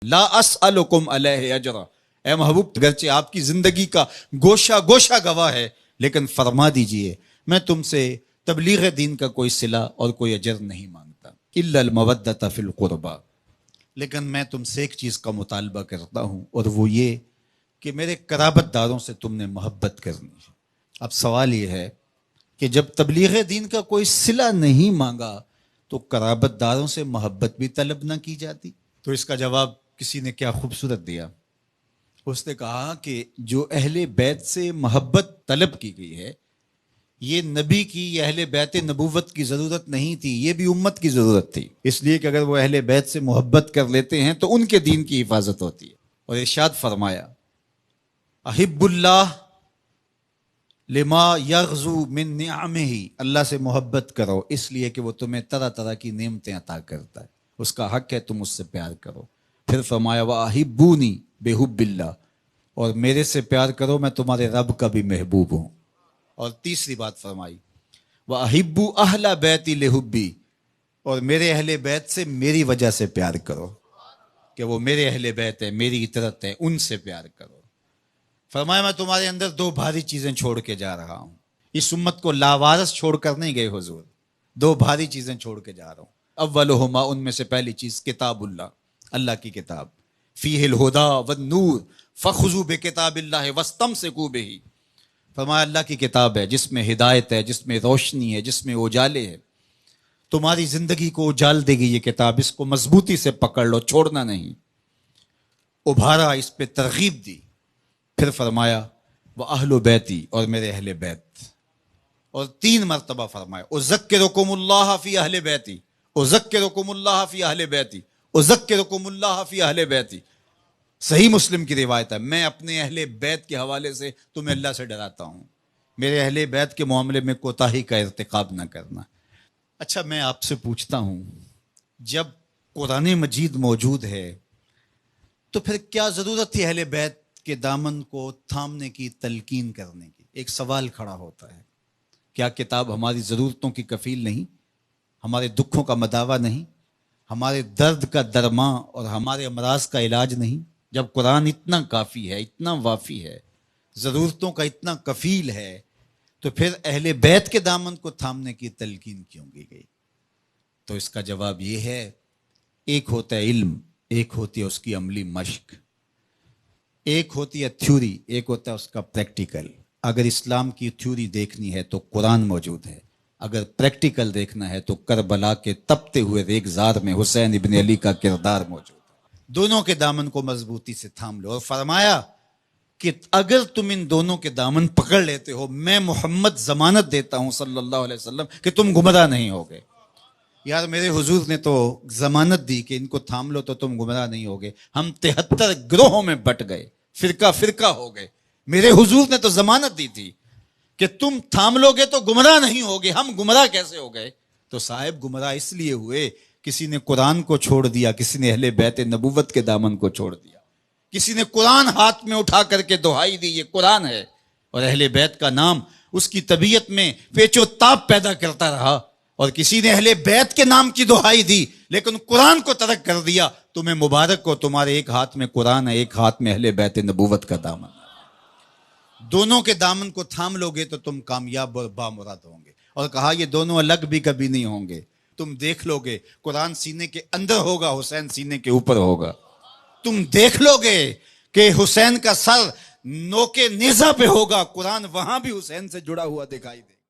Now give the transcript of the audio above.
ला अस्अलुकुम अलैहि अजरा, ए महबूब गरचे आपकी जिंदगी का गोशा गोशा गवाह है, लेकिन फरमा दीजिए मैं तुमसे तबलीग दीन का कोई सिला और कोई अजर नहीं मांगता, इल्लल मवद्दत फिल कुर्बा। लेकिन मैं तुमसे एक चीज का मुतालबा करता हूं और वो ये कि मेरे कराबतदारों से तुमने मोहब्बत करनी है। अब सवाल ये है कि जब तबलीग दीन का कोई सिला नहीं मांगा तो कराबतदारों से मोहब्बत भी तलब ना की जाती। तो इसका जवाब किसी ने क्या खूबसूरत दिया। उसने कहा कि जो अहले बैत से मोहब्बत तलब की गई है, ये नबी की, ये अहले बैत नबूवत की जरूरत नहीं थी, ये भी उम्मत की जरूरत थी। इसलिए कि अगर वो अहले बैत से मोहब्बत कर लेते हैं तो उनके दीन की हिफाजत होती है। और इरशाद फरमाया, अहिब्बुल्लाह लिमा यग़ज़ु मिन निअमिही, अल्लाह से मोहब्बत करो इसलिए कि वो तुम्हें तरह तरह की नेमतें अता करता है, उसका हक है तुम उससे प्यार करो। फिर फरमाया व अहिब्बूनी बेहुब्बिल्लाह, और मेरे से प्यार करो मैं तुम्हारे रब का भी महबूब हूं। और तीसरी बात फरमाई व अहिब्बू अहला बैती लिहुब्बी, और मेरे अहले बैत से मेरी वजह से प्यार करो कि वो मेरे अहले बैत है, मेरी इतरत है, उनसे प्यार करो। फरमाया मैं तुम्हारे अंदर दो भारी चीजें छोड़ के जा रहा हूं। इस उम्मत को लावारस छोड़कर नहीं गए हुजूर, दो भारी चीजें छोड़ के जा रहा हूं। अव्वलुहुमा, उनमें से पहली चीज किताबुल्लाह, अल्लाह की किताब, फीहिल हुदा वन्नूर फखुजू बिकिताबिल्लाह वस्तमसिकू बिही। फरमाया अल्लाह की किताब है जिसमें हिदायत है, जिसमें रोशनी है, जिसमें उजाले है। तुम्हारी जिंदगी को उजाल देगी ये किताब, इसको मजबूती से पकड़ लो, छोड़ना नहीं। उभारा, इस पे तरगीब दी। फिर फरमाया वह अहलो बैती, और मेरे अहले बैत। और 3 मरतबा फरमाया उज़क्किरुकुमुल्लाह फी अहले बैती, उज़क्किरुकुमुल्लाह फी अहले बैती, उज़क्किरुकुमुल्लाह फी अहले बैती। सही मुस्लिम की रिवायत है, मैं अपने अहले बैत के हवाले से तुम्हें अल्लाह से डराता हूं, मेरे अहले बैत के मामले में कोताही का इर्तिकाब न करना। अच्छा, मैं आपसे पूछता हूं, जब कुरान मजीद मौजूद है तो फिर क्या जरूरत थी अहले बैत के दामन को थामने की, तलकीन करने की? एक सवाल खड़ा होता है, क्या किताब हमारी जरूरतों की कफील नहीं, हमारे दुखों का मदावा नहीं, हमारे दर्द का दरमा और हमारे अमराज का इलाज नहीं? जब कुरान इतना काफी है, इतना वाफी है, जरूरतों का इतना कफील है, तो फिर अहले बैत के दामन को थामने की तलकीन क्यों की गई? तो इसका जवाब यह है, एक होता है इल्म, एक होती है उसकी अमली मश्क, एक होती है थ्योरी, एक होता है उसका प्रैक्टिकल। अगर इस्लाम की थ्योरी देखनी है तो कुरान मौजूद है, अगर प्रैक्टिकल देखना है तो करबला के तपते हुए रेगजार में हुसैन इब्न अली का किरदार मौजूद है। दोनों के दामन को मजबूती से थाम लो। और फरमाया कि अगर तुम इन दोनों के दामन पकड़ लेते हो, मैं मोहम्मद जमानत देता हूं सल्लल्लाहु अलैहि वसल्लम कि तुम गुमराह नहीं होगे। यार, मेरे हुजूर ने तो जमानत दी कि इनको थाम लो तो तुम गुमराह नहीं होगे। हम 73 ग्रोहों में बट गए, फिरका फिरका हो गए। मेरे हुजूर ने तो जमानत दी थी कि तुम थाम लोगे तो गुमराह नहीं होगे। हम गुमराह कैसे हो गए? तो साहिब, गुमराह इसलिए हुए, किसी ने कुरान को छोड़ दिया, किसी ने अहले बैत नबूवत के दामन को छोड़ दिया, किसी ने कुरान हाथ में उठा करके दुहाई दी ये कुरान है, और अहले बैत का नाम उसकी तबीयत में पेचो ताप पैदा करता रहा। और किसी ने अहले बैत के नाम की दुहाई दी लेकिन कुरान को तरक कर दिया। तुम्हें मुबारक हो, तुम्हारे एक हाथ में कुरान है, एक हाथ में अहले बैत नबूवत का दामन। दोनों के दामन को थाम लोगे तो तुम कामयाब और बामुराद होंगे। और कहा ये दोनों अलग भी कभी नहीं होंगे। तुम देख लोगे, कुरान सीने के अंदर होगा, हुसैन सीने के ऊपर होगा। तुम देख लोगे कि हुसैन का सर नोके नेजा पे होगा, कुरान वहां भी हुसैन से जुड़ा हुआ दिखाई देगा।